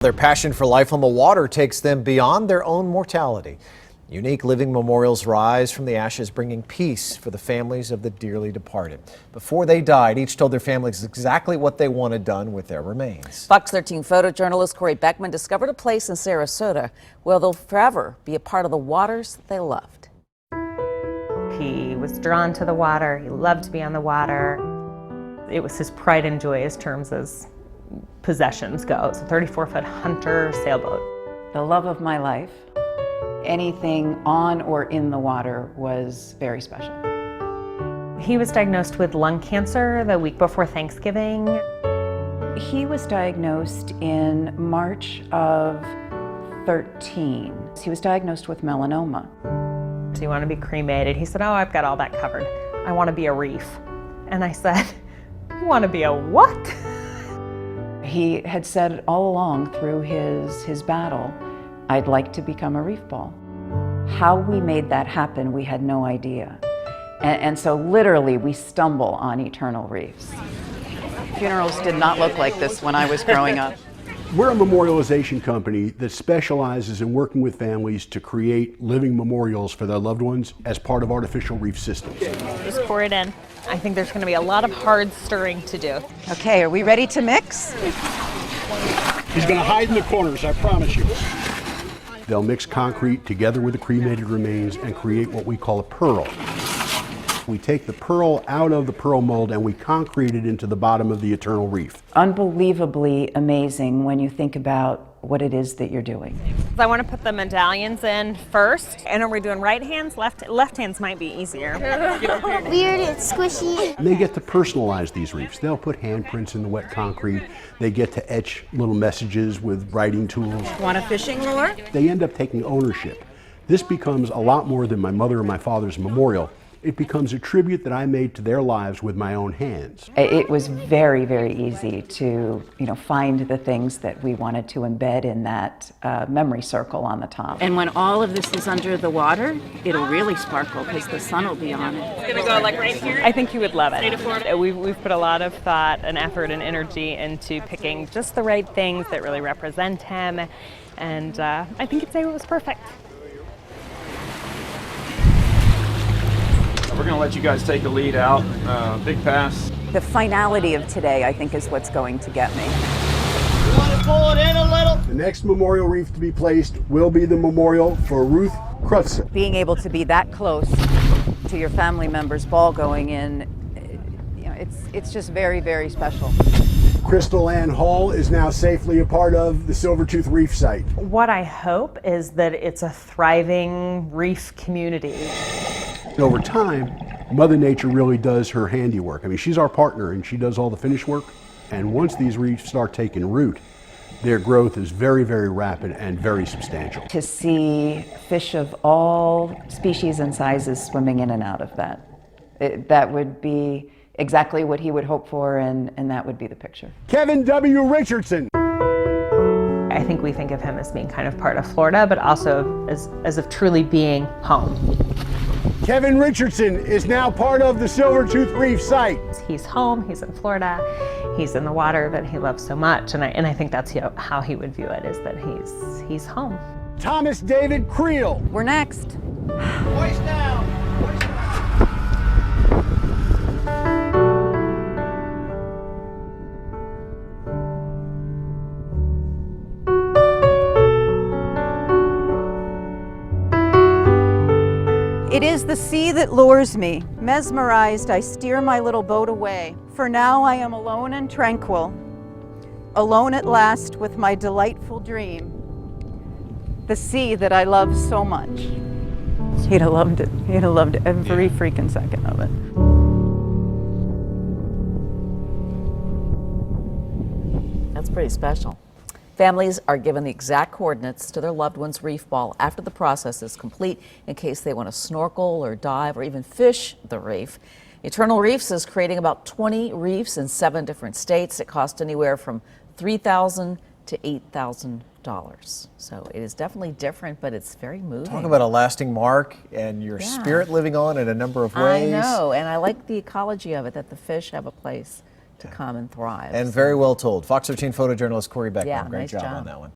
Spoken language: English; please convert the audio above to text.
Their passion for life on the water takes them beyond their own mortality. Unique living memorials rise from the ashes, bringing peace for the families of the dearly departed. Before they died, each told their families exactly what they wanted done with their remains. Fox 13 photojournalist Corey Beckman discovered a place in Sarasota where they'll forever be a part of the waters they loved. He was drawn to the water. He loved to be on the water. It was his pride and joy as terms as possessions go. It's a 34-foot Hunter sailboat. The love of my life. Anything on or in the water was very special. He was diagnosed with lung cancer the week before Thanksgiving. He was diagnosed in March of 13. He was diagnosed with melanoma. Do you want to be cremated? He said, "Oh, I've got all that covered. I want to be a reef." And I said, "You want to be a what?" He had said all along through his battle, "I'd like to become a reef ball." How we made that happen, we had no idea. And so literally we stumble on eternal reefs. Funerals did not look like this when I was growing up. We're a memorialization company that specializes in working with families to create living memorials for their loved ones as part of artificial reef systems. Just pour it in. I think there's going to be a lot of hard stirring to do. Okay, are we ready to mix? He's going to hide in the corners, I promise you. They'll mix concrete together with the cremated remains and create what we call a pearl. We take the pearl out of the pearl mold and we concrete it into the bottom of the eternal reef. Unbelievably amazing when you think about what it is that you're doing. I want to put the medallions in first. And are we doing right hands? Left hands might be easier. Weird, it's squishy. And they get to personalize these reefs. They'll put handprints in the wet concrete. They get to etch little messages with writing tools. Want a fishing lure? They end up taking ownership. This becomes a lot more than my mother or my father's memorial. It becomes a tribute that I made to their lives with my own hands. It was very, very easy to, find the things that we wanted to embed in that memory circle on the top. And when all of this is under the water, it'll really sparkle because the sun will be on it. It's gonna go like right here. I think you would love it. We've put a lot of thought and effort and energy into picking just the right things that really represent him, and I think you'd say it was perfect. We're going to let you guys take the lead out. Big pass. The finality of today, I think, is what's going to get me. You want to pull it in a little? The next memorial reef to be placed will be the memorial for Ruth Crutzen. Being able to be that close to your family member's ball going in, it's just very, very special. Crystal Ann Hall is now safely a part of the Silvertooth Reef site. What I hope is that it's a thriving reef community. Over time, Mother Nature really does her handiwork. I mean, she's our partner and she does all the finish work. And once these reefs start taking root, their growth is very, very rapid and very substantial. To see fish of all species and sizes swimming in and out of that, that would be exactly what he would hope for, and that would be the picture. Kevin W. Richardson. I think we think of him as being kind of part of Florida, but also as of truly being home. Kevin Richardson is now part of the Silvertooth Reef site. He's home, he's in Florida, he's in the water that he loves so much, and I think that's how he would view it, is that he's home. Thomas David Creel. We're next. Voice down. Voice down. It is the sea that lures me. Mesmerized, I steer my little boat away. For now I am alone and tranquil, alone at last with my delightful dream, the sea that I love so much. He'd have loved it. He'd have loved every freaking second of it. That's pretty special. Families are given the exact coordinates to their loved one's reef ball after the process is complete in case they want to snorkel or dive or even fish the reef. Eternal Reefs is creating about 20 reefs in 7 different states. It costs anywhere from $3,000 to $8,000. So it is definitely different, but it's very moving. Talk about a lasting mark and your spirit living on in a number of ways. I know, and I like the ecology of it, that the fish have a place to come and thrive. And very well told. Fox 13 photojournalist Corey Beckman. Yeah, Great nice job job on that one.